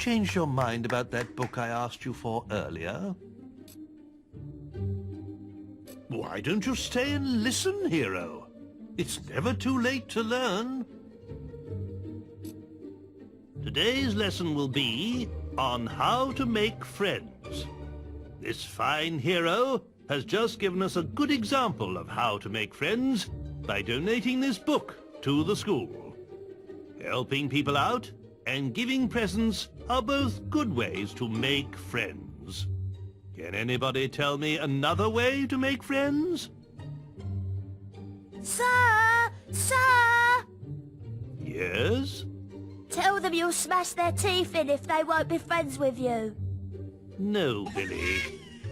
changed your mind about that book I asked you for earlier? Why don't you stay and listen, hero? It's never too late to learn. Today's lesson will be on how to make friends. This fine hero has just given us a good example of how to make friends by donating this book to the school. Helping people out and giving presents are both good ways to make friends. Can anybody tell me another way to make friends? Sir! Sir! Yes? Tell them you'll smash their teeth in if they won't be friends with you. No, Billy.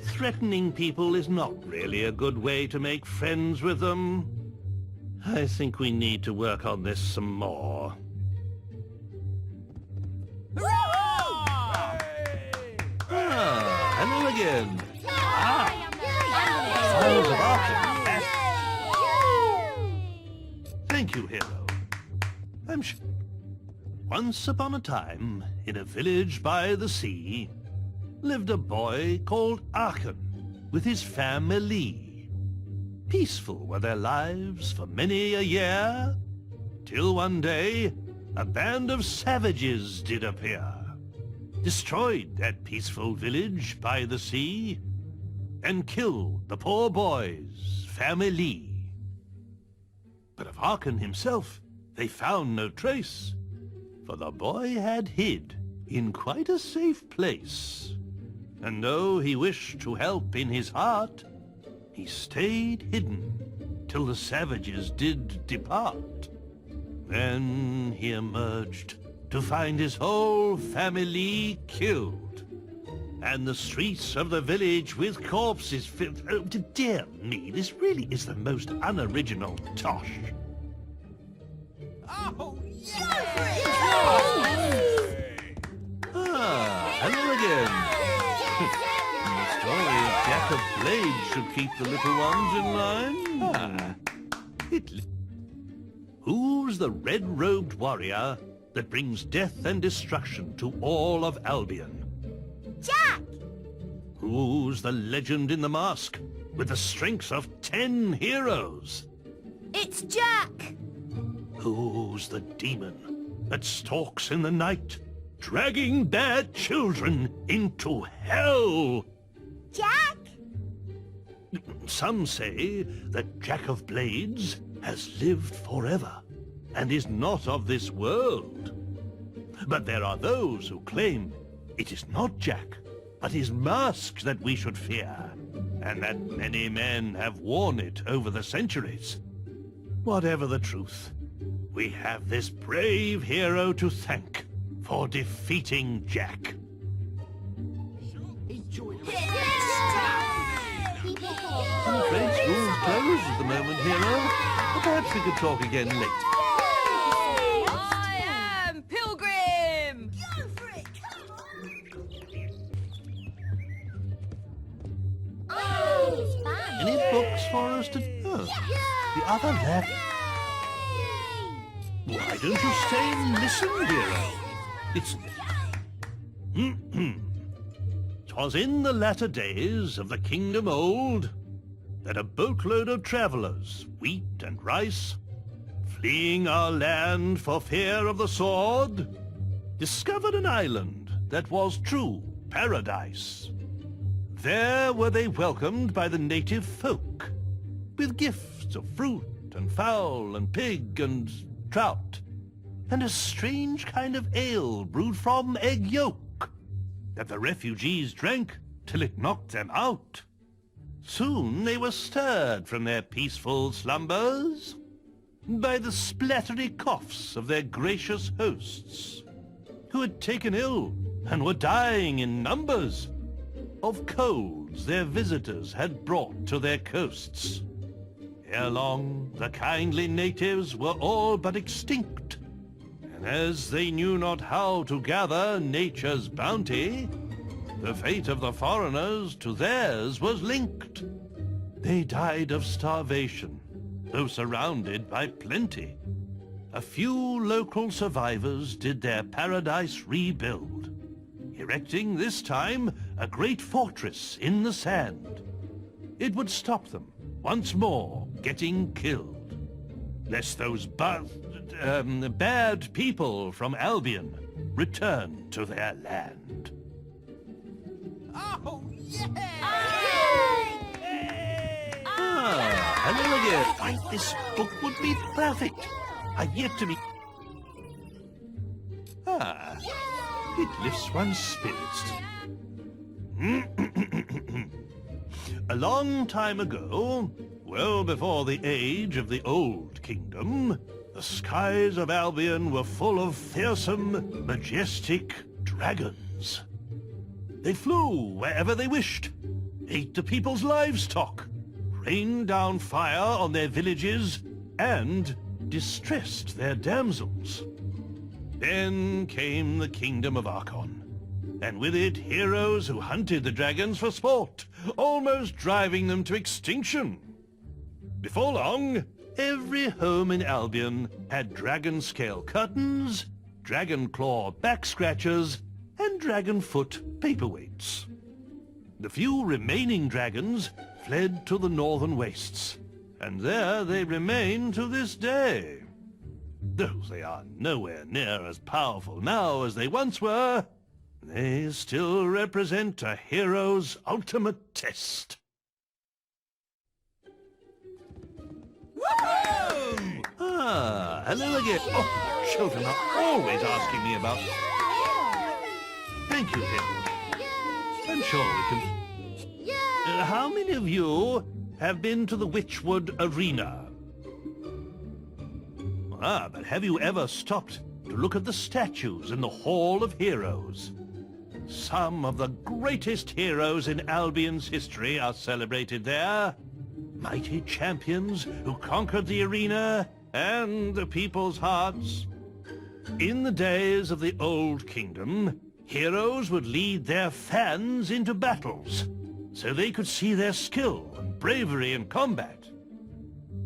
Threatening people is not really a good way to make friends with them. I think we need to work on this some more. Hello again. Miles of Arkham. Thank you, hero. I'm sure. Once upon a time, in a village by the sea, lived a boy called Arkham with his family. Peaceful were their lives for many a year, till one day a band of savages did appear, destroyed that peaceful village by the sea, and killed the poor boy's family. But of Arkham himself they found no trace, for the boy had hid in quite a safe place. And though he wished to help in his heart, he stayed hidden till the savages did depart. Then he emerged to find his whole family killed, and the streets of the village with corpses filled. Oh, dear me, this really is the most unoriginal tosh. Oh, Hello again. The story of Jack of Blades should keep the little ones in line. Who's the red-robed warrior that brings death and destruction to all of Albion? Jack! Who's the legend in the mask with the strength of 10 heroes? It's Jack! Who's the demon that stalks in the night, dragging bad children into hell? Jack! Some say that Jack of Blades has lived forever and is not of this world. But there are those who claim it is not Jack, but his mask that we should fear, and that many men have worn it over the centuries. Whatever the truth, we have this brave hero to thank for defeating Jack. I'm afraid school's closed at the moment, hero. But perhaps we could talk again later. I am Pilgrim! Go for it! Any books for us to... Oh, the other left. Why don't you stay and listen, hero? It's... 'Twas in the latter days of the kingdom old that a boatload of travelers, wheat and rice, fleeing our land for fear of the sword, discovered an island that was true paradise. There were they welcomed by the native folk, with gifts of fruit and fowl and pig and trout, and a strange kind of ale brewed from egg yolk, that the refugees drank till it knocked them out. Soon they were stirred from their peaceful slumbers by the splattery coughs of their gracious hosts, who had taken ill and were dying in numbers of colds their visitors had brought to their coasts. Ere long, the kindly natives were all but extinct, and as they knew not how to gather nature's bounty, the fate of the foreigners to theirs was linked. They died of starvation, though surrounded by plenty. A few local survivors did their paradise rebuild, erecting this time a great fortress in the sand. It would stop them once more getting killed, lest those bad people from Albion return to their land. Oh, yeah! Hello again. Why, this book would be perfect. I've yet to be... It lifts one's spirits. A long time ago, well before the age of the Old Kingdom, the skies of Albion were full of fearsome, majestic dragons. They flew wherever they wished, ate the people's livestock, rained down fire on their villages, and distressed their damsels. Then came the Kingdom of Archon, and with it heroes who hunted the dragons for sport, almost driving them to extinction. Before long, every home in Albion had dragon scale curtains, dragon claw back scratchers, and dragon foot paperweights. The few remaining dragons fled to the northern wastes, and there they remain to this day. Though they are nowhere near as powerful now as they once were, they still represent a hero's ultimate test. Woohoo! Hello again. Oh, children are always asking me about... Thank you, Hero. I'm sure we can... how many of you have been to the Witchwood Arena? But have you ever stopped to look at the statues in the Hall of Heroes? Some of the greatest heroes in Albion's history are celebrated there. Mighty champions who conquered the arena and the people's hearts. In the days of the Old Kingdom, heroes would lead their fans into battles, so they could see their skill and bravery in combat.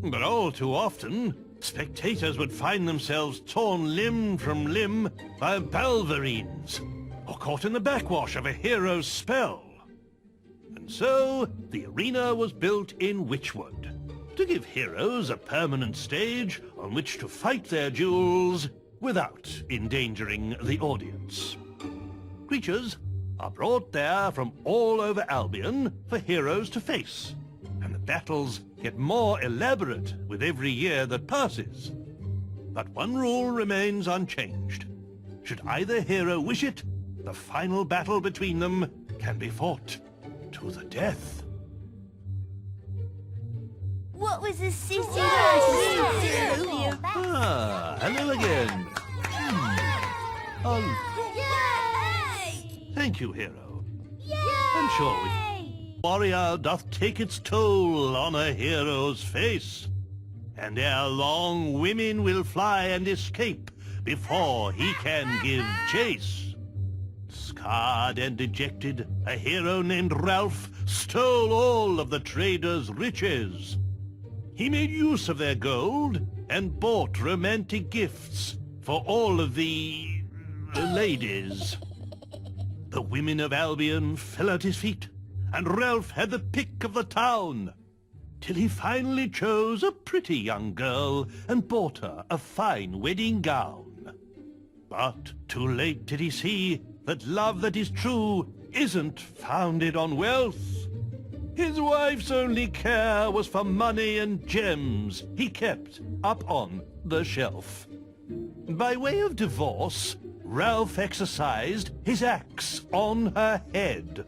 But all too often, spectators would find themselves torn limb from limb by balverines, or caught in the backwash of a hero's spell. And so, the arena was built in Witchwood, to give heroes a permanent stage on which to fight their duels without endangering the audience. Creatures are brought there from all over Albion for heroes to face, and the battles get more elaborate with every year that passes. But one rule remains unchanged. Should either hero wish it, the final battle between them can be fought to the death. What was the city like? Hello again. Thank you, Hero. I'm sure warrior doth take its toll on a hero's face, and ere long women will fly and escape before he can give chase. Scarred and dejected, a hero named Ralph stole all of the traders' riches. He made use of their gold and bought romantic gifts for all of the ladies. The women of Albion fell at his feet, and Ralph had the pick of the town, till he finally chose a pretty young girl and bought her a fine wedding gown. But too late did he see that love that is true isn't founded on wealth. His wife's only care was for money and gems he kept up on the shelf. By way of divorce, Ralph exercised his axe on her head.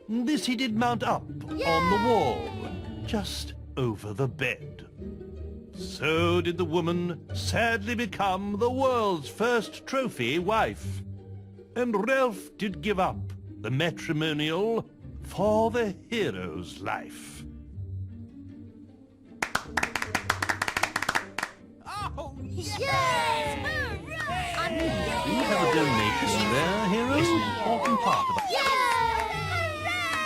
This he did mount up on the wall, just over the bed. So did the woman sadly become the world's first trophy wife. And Ralph did give up the matrimonial for the hero's life. Oh, Yes! Do you have a donation there, Hero? It's an important part of it.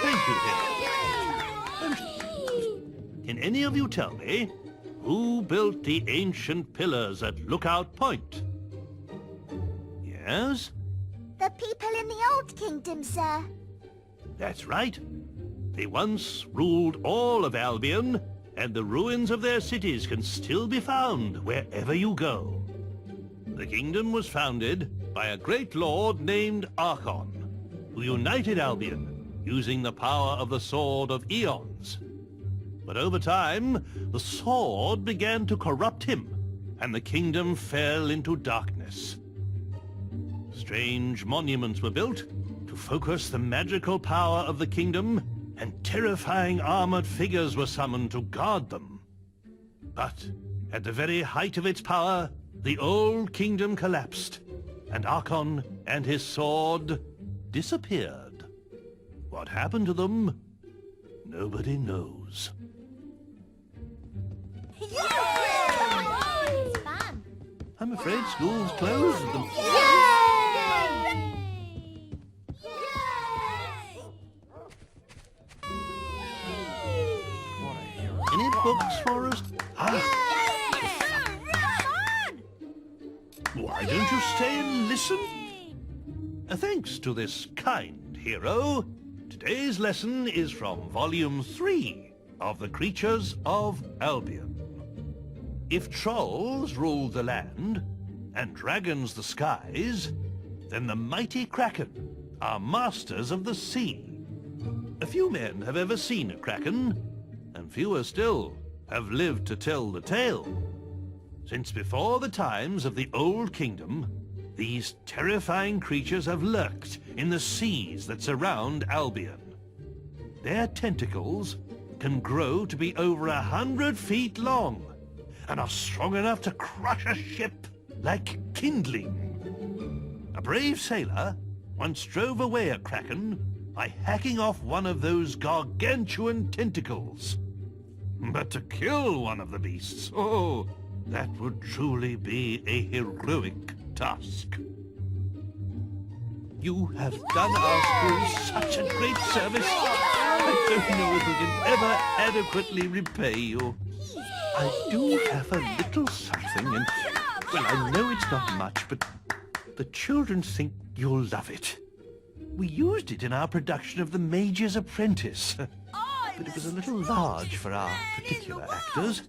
Thank you, Hero. Can any of you tell me who built the ancient pillars at Lookout Point? Yes? The people in the Old Kingdom, sir. That's right. They once ruled all of Albion, and the ruins of their cities can still be found wherever you go. The kingdom was founded by a great lord named Archon, who united Albion using the power of the Sword of Eons. But over time, the sword began to corrupt him, and the kingdom fell into darkness. Strange monuments were built to focus the magical power of the kingdom, and terrifying armored figures were summoned to guard them. But at the very height of its power, the old kingdom collapsed, and Archon and his sword disappeared. What happened to them, nobody knows. It's fun. I'm afraid school's closed. Any books for us? Why don't you stay and listen? Thanks to this kind hero, today's lesson is from Volume 3 of the Creatures of Albion. If trolls ruled the land and dragons the skies, then the mighty kraken are masters of the sea. A few men have ever seen a kraken, and fewer still have lived to tell the tale. Since before the times of the Old Kingdom, these terrifying creatures have lurked in the seas that surround Albion. Their tentacles can grow to be over 100 feet long, and are strong enough to crush a ship like kindling. A brave sailor once drove away a kraken by hacking off one of those gargantuan tentacles. But to kill one of the beasts, oh, that would truly be a heroic task. You have done our school such a great service. I don't know if we can ever adequately repay you. I do have a little something, and, well, I know it's not much, but the children think you'll love it. We used it in our production of The Mage's Apprentice, but it was a little large for our particular actors.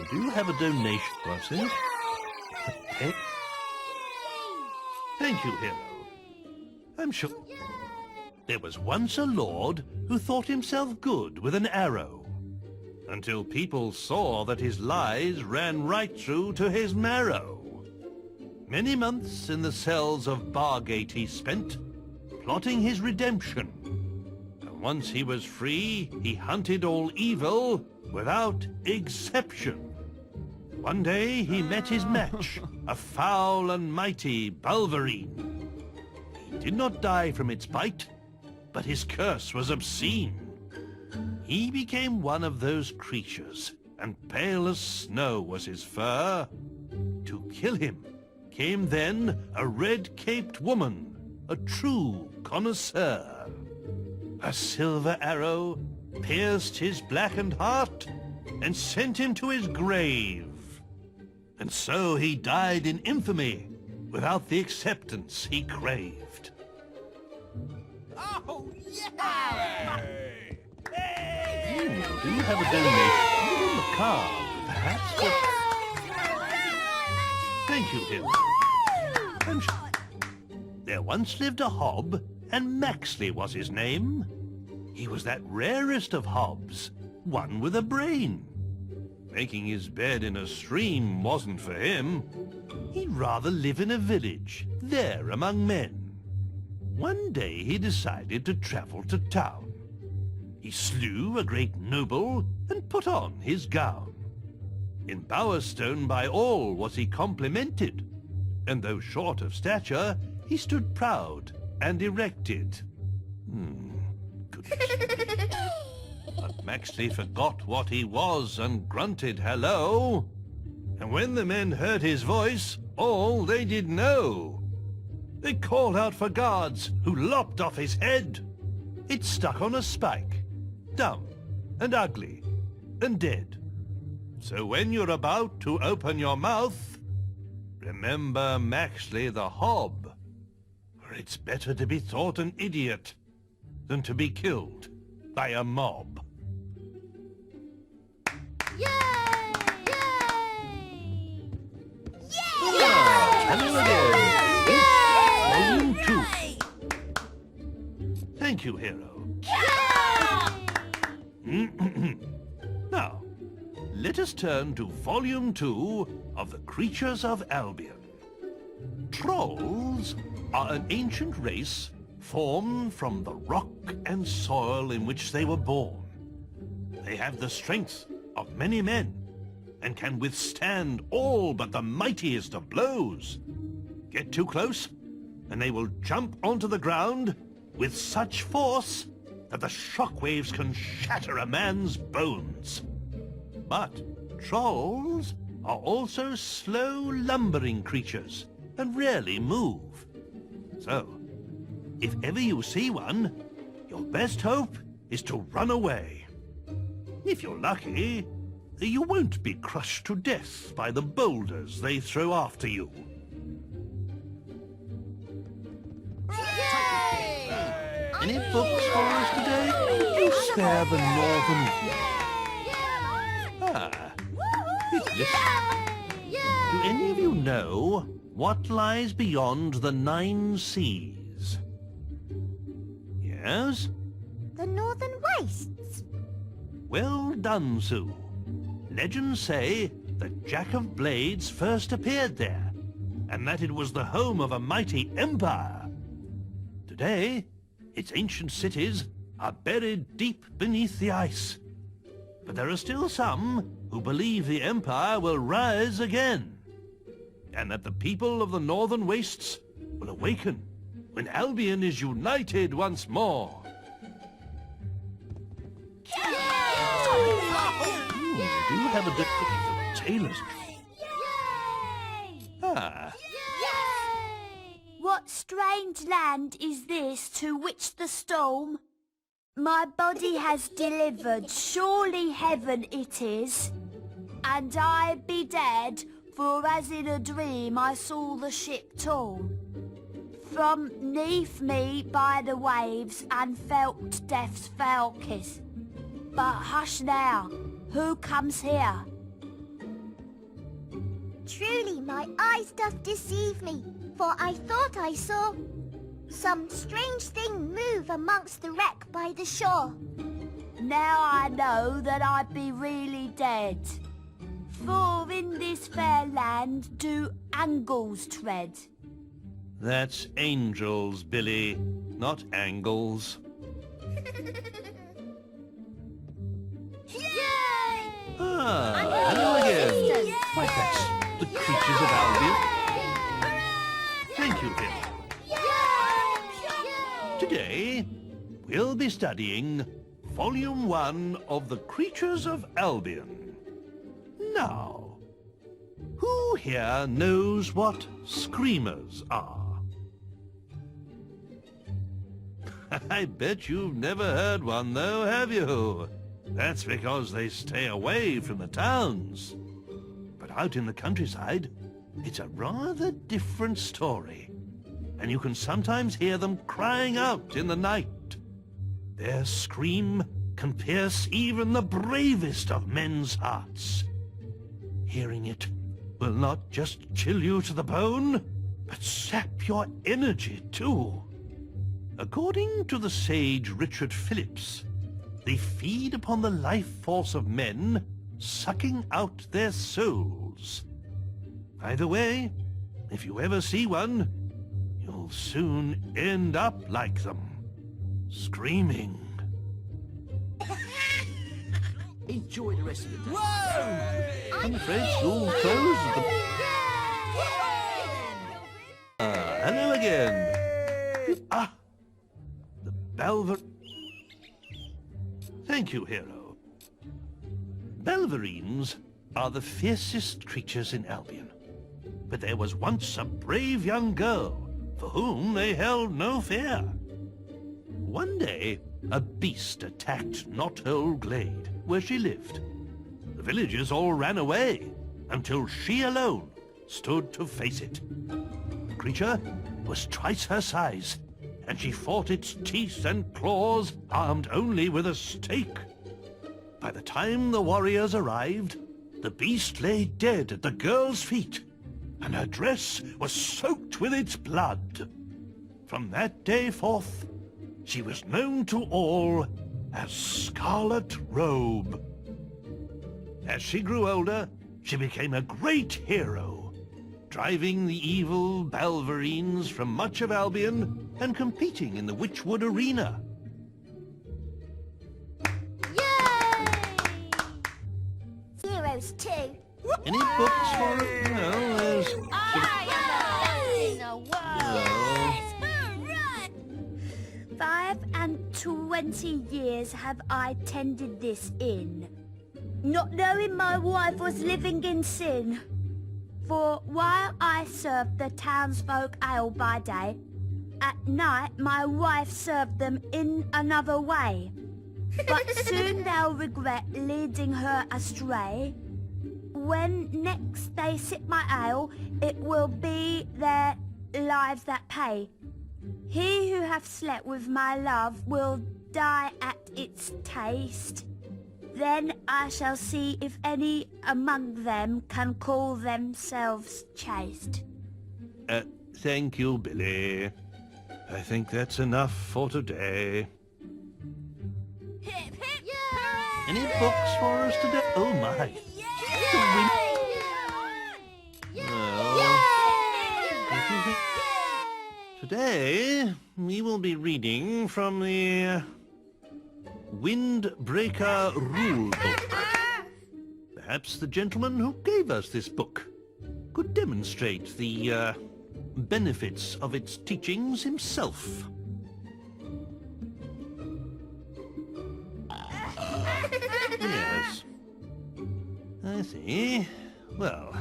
Do you have a donation for us, eh? A pet? Thank you, hero. I'm sure there was once a lord who thought himself good with an arrow, until people saw that his lies ran right through to his marrow. Many months in the cells of Bargate he spent, plotting his redemption. And once he was free, he hunted all evil without exception. One day he met his match, a foul and mighty Bulverine. He did not die from its bite, but his curse was obscene. He became one of those creatures, and pale as snow was his fur. To kill him came then a red-caped woman, a true connoisseur. A silver arrow pierced his blackened heart and sent him to his grave. And so he died in infamy, without the acceptance he craved. Oh, yeah! Do you have a donation? On the card, perhaps? But... Thank you, hero. I'm sure. There once lived a hob, and Maxley was his name. He was that rarest of hobs, one with a brain. Making his bed in a stream wasn't for him. He'd rather live in a village, there among men. One day he decided to travel to town. He slew a great noble and put on his gown. In Bowerstone by all was he complimented, and though short of stature, he stood proud and erected. Goodness. But Maxley forgot what he was and grunted hello. And when the men heard his voice, all they did know. They called out for guards, who lopped off his head. It stuck on a spike, dumb and ugly and dead. So when you're about to open your mouth, remember Maxley the Hob. For it's better to be thought an idiot than to be killed by a mob. Yay! Hello again. It's Volume 2. Thank you, Hero. Now, let us turn to Volume 2 of the Creatures of Albion. Trolls are an ancient race formed from the rock and soil in which they were born. They have the strength of many men and can withstand all but the mightiest of blows. Get too close, and they will jump onto the ground with such force that the shockwaves can shatter a man's bones. But trolls are also slow, lumbering creatures and rarely move. So, if ever you see one, your best hope is to run away. If you're lucky, you won't be crushed to death by the boulders they throw after you. Any books for us today? You spare the northern... Do any of you know what lies beyond the 9 seas? Yes? The Northern Wastes. Well done, Sue. Legends say that Jack of Blades first appeared there, and that it was the home of a mighty empire. Today, its ancient cities are buried deep beneath the ice. But there are still some who believe the empire will rise again, and that the people of the Northern Wastes will awaken when Albion is united once more. Do you have a bit of tailors? What strange land is this to which the storm my body has delivered? Surely heaven it is, and I be dead, for as in a dream I saw the ship torn from 'neath me by the waves, and felt death's foul kiss. But hush now, who comes here? Truly my eyes doth deceive me, for I thought I saw some strange thing move amongst the wreck by the shore. Now I know that I be really dead, for in this fair land do angles tread. That's angels, Billy, not angles. Hello again. Why, that's the Creatures of Albion. Thank you, Bill. Today, we'll be studying Volume 1 of the Creatures of Albion. Now, who here knows what screamers are? I bet you've never heard one, though, have you? That's because they stay away from the towns. But out in the countryside, it's a rather different story. And you can sometimes hear them crying out in the night. Their scream can pierce even the bravest of men's hearts. Hearing it will not just chill you to the bone, but sap your energy too. According to the sage Richard Phillips, they feed upon the life force of men, sucking out their souls. By the way, if you ever see one, you'll soon end up like them, screaming. Enjoy the rest of the day. Whoa! I'm afraid school's closed at the... hello again. The Belver... Thank you, Hero. Belverines are the fiercest creatures in Albion. But there was once a brave young girl for whom they held no fear. One day, a beast attacked Knothole Glade, where she lived. The villagers all ran away, until she alone stood to face it. The creature was twice her size, and she fought its teeth and claws armed only with a stake. By the time the warriors arrived, the beast lay dead at the girl's feet, and her dress was soaked with its blood. From that day forth, she was known to all as Scarlet Robe. As she grew older, she became a great hero, driving the evil Balverines from much of Albion and competing in the Witchwood Arena. Yay! Heroes too. Any books for it? No, there's... In the world. 25 years have I tended this inn, not knowing my wife was living in sin. For while I served the townsfolk ale by day, at night my wife served them in another way. But soon they'll regret leading her astray. When next they sip my ale, it will be their lives that pay. He who hath slept with my love will die at its taste. Then I shall see if any among them can call themselves chaste. Thank you, Billy. I think that's enough for today. Hip, hip, Any books for us today? Oh my! Today, we will be reading from the Windbreaker Rule Book. Perhaps the gentleman who gave us this book could demonstrate the benefits of its teachings himself. Yes. I see. Well,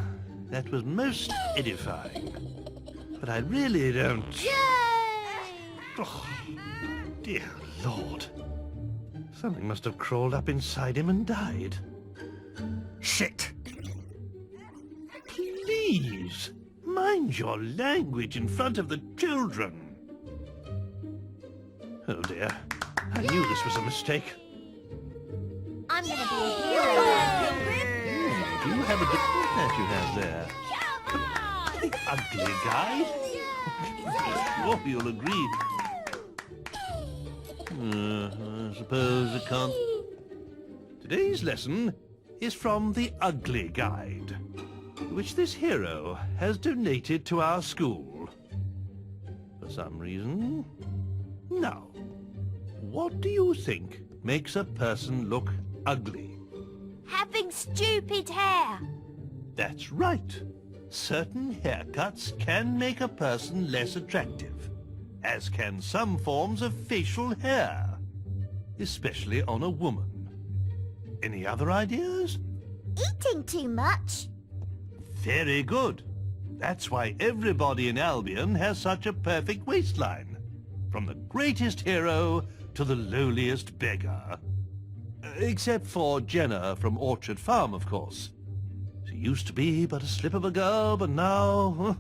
that was most edifying. But I really don't... Oh, dear Lord. Something must have crawled up inside him and died. Shit! Please, mind your language in front of the children. Oh dear, I knew this was a mistake. I'm gonna be a hero. Do you have a different that you have there? The ugly guy? Sure you'll agree. I suppose it can't... Today's lesson is from the Ugly Guide, which this hero has donated to our school. For some reason. Now, what do you think makes a person look ugly? Having stupid hair. That's right. Certain haircuts can make a person less attractive, as can some forms of facial hair, especially on a woman. Any other ideas? Eating too much. Very good. That's why everybody in Albion has such a perfect waistline, from the greatest hero to the lowliest beggar. Except for Jenna from Orchard Farm, of course. She used to be but a slip of a girl, but now...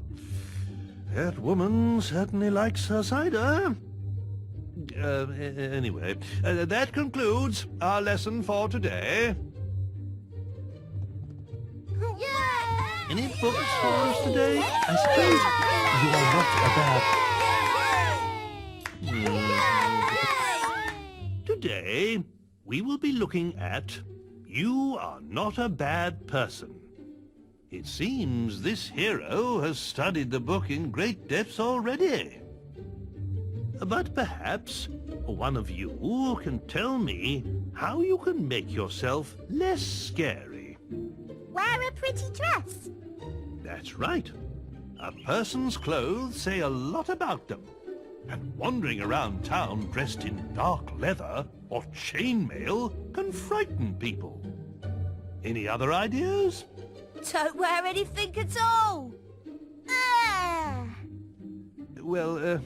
that woman certainly likes her cider. Anyway, that concludes our lesson for today. Any books for us today? I suppose you are not a bad... Today, we will be looking at You Are Not a Bad Person. It seems this hero has studied the book in great depths already. But perhaps one of you can tell me how you can make yourself less scary. Wear a pretty dress. That's right. A person's clothes say a lot about them. And wandering around town dressed in dark leather or chainmail can frighten people. Any other ideas? Don't wear anything at all. Well,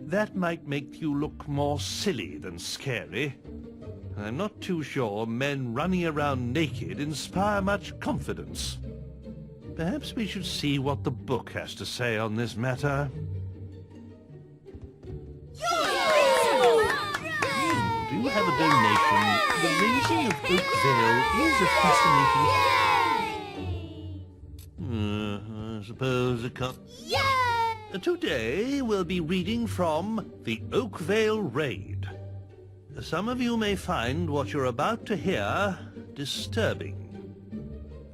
that might make you look more silly than scary. I'm not too sure men running around naked inspire much confidence. Perhaps we should see what the book has to say on this matter. Do you have a donation? The raising of Oakville is a fascinating... I suppose it can't... Today we'll be reading from the Oakville Raid. Some of you may find what you're about to hear disturbing.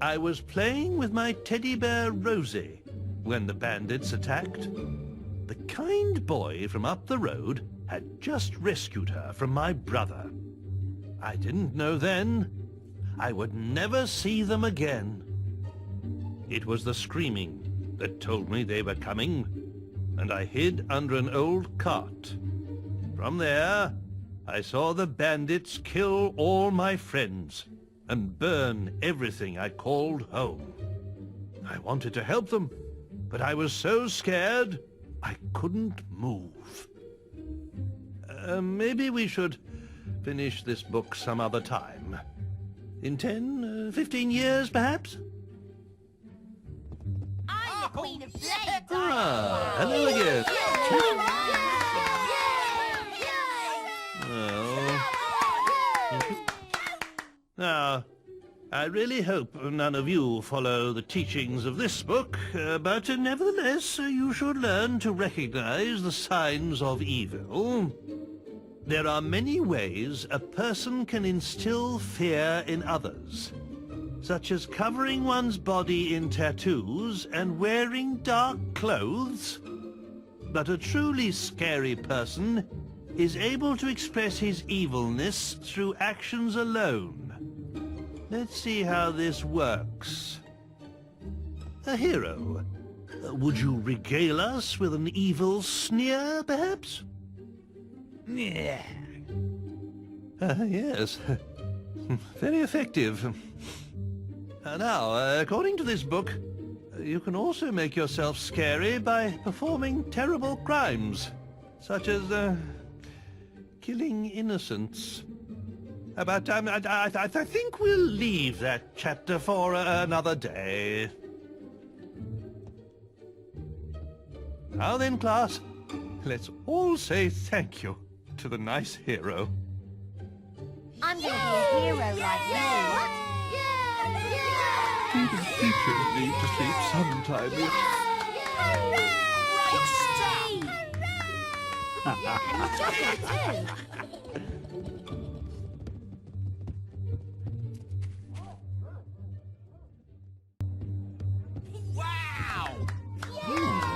I was playing with my teddy bear Rosie when the bandits attacked. The kind boy from up the road had just rescued her from my brother. I didn't know then I would never see them again. It was the screaming that told me they were coming, and I hid under an old cart. From there, I saw the bandits kill all my friends and burn everything I called home. I wanted to help them, but I was so scared I couldn't move. Maybe we should finish this book some other time. In 10, 15 years, perhaps? I'm the Queen of Blades. Hello again. Now, I really hope none of you follow the teachings of this book, but nevertheless you should learn to recognize the signs of evil. There are many ways a person can instill fear in others, such as covering one's body in tattoos and wearing dark clothes. But a truly scary person is able to express his evilness through actions alone. Let's see how this works. A hero. Would you regale us with an evil sneer, perhaps? Yeah. Yes. Very effective. Now, according to this book, you can also make yourself scary by performing terrible crimes, such as, killing innocents. But I think we'll leave that chapter for another day. Now then, class, let's all say thank you to the nice hero. I'm gonna be a hero like you. Even teachers need to sleep sometime.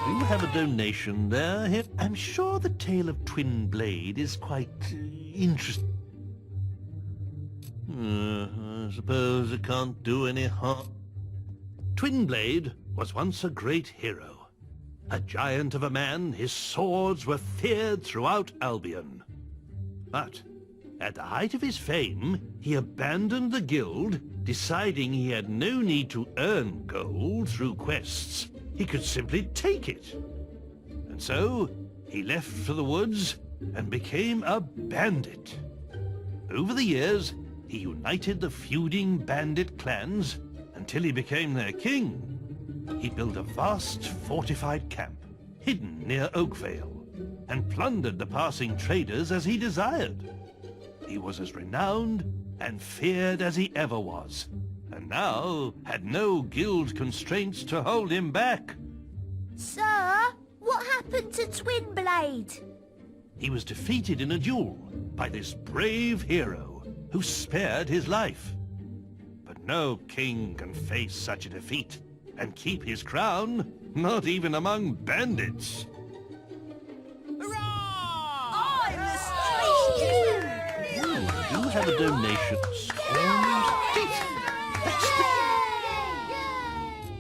Do you have a donation there? I'm sure the tale of Twinblade is quite interesting. I suppose it can't do any harm. Twinblade was once a great hero. A giant of a man, his swords were feared throughout Albion. But at the height of his fame, he abandoned the guild, deciding he had no need to earn gold through quests. He could simply take it. And so, he left for the woods and became a bandit. Over the years, he united the feuding bandit clans until he became their king. He built a vast fortified camp, hidden near Oakville, and plundered the passing traders as he desired. He was as renowned and feared as he ever was, and now had no guild constraints to hold him back. Sir, what happened to Twinblade? He was defeated in a duel by this brave hero who spared his life. But no king can face such a defeat and keep his crown, not even among bandits. I'm the Do you have a donation?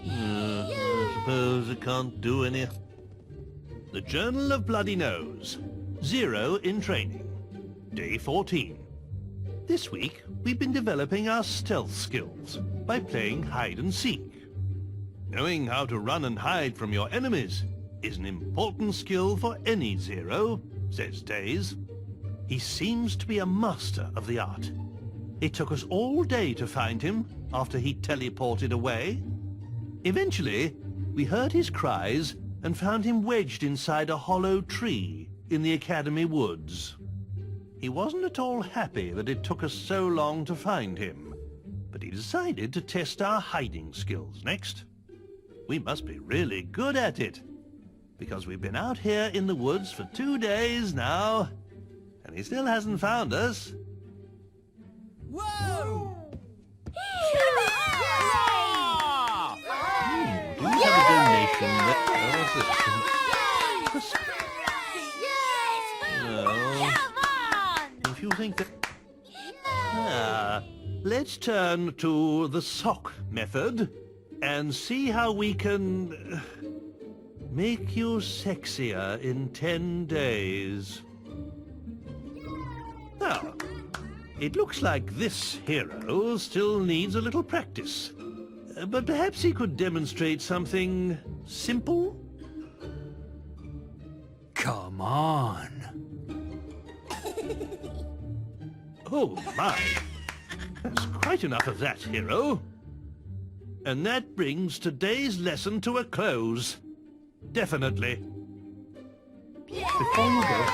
I suppose it can't do any... The Journal of Bloody Nose. 0 in training. Day 14. This week, we've been developing our stealth skills by playing hide and seek. Knowing how to run and hide from your enemies is an important skill for any Zero, says Days. He seems to be a master of the art. It took us all day to find him after he teleported away. Eventually, we heard his cries and found him wedged inside a hollow tree in the Academy woods. He wasn't at all happy that it took us so long to find him, but he decided to test our hiding skills next. We must be really good at it, because we've been out here in the woods for 2 days now, and he still hasn't found us. Whoa! Do you have a donation that... No. If you think that... Let's turn to the sock method and see how we can make you sexier in 10 days. Now, it looks like this hero still needs a little practice. But perhaps he could demonstrate something simple? Come on. Oh, my. That's quite enough of that, hero. And that brings today's lesson to a close. Definitely. Before you go,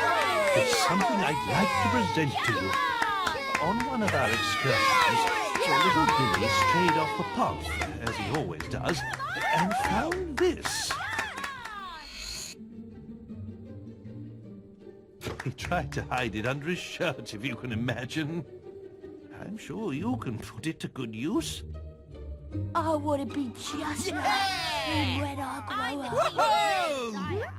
there's something I'd like to present to you. On one of our excursions, little Billy strayed off the path, as he always does, and found this. He tried to hide it under his shirt, if you can imagine. I'm sure you can put it to good use. I want to be just like him when I grow up.